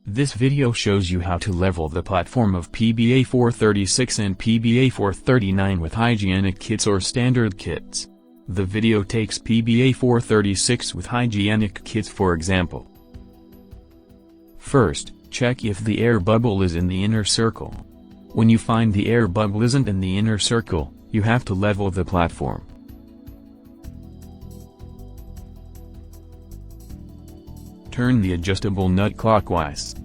This video shows you how to level the platform of PBA436 and PBA439 with hygienic kits or standard kits. The video takes PBA436 with hygienic kits for example. First, check if the air bubble is in the inner circle. When you find the air bubble isn't in the inner circle, you have to level the platform. Turn the adjustable nut clockwise.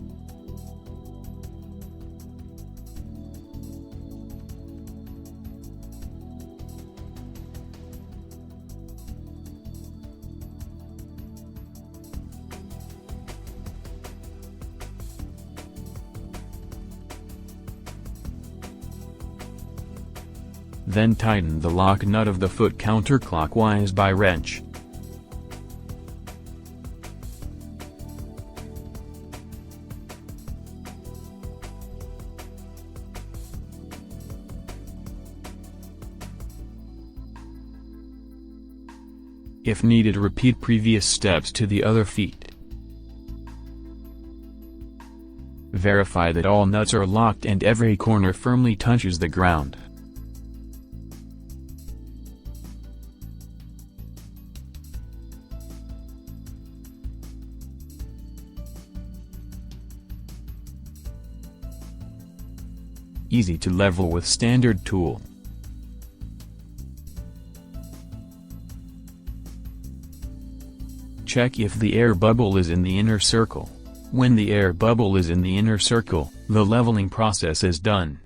Then tighten the lock nut of the foot counterclockwise by wrench. If needed, repeat previous steps to the other feet. Verify that all nuts are locked and every corner firmly touches the ground. Easy to level with standard tool. Check if the air bubble is in the inner circle. When the air bubble is in the inner circle, the leveling process is done.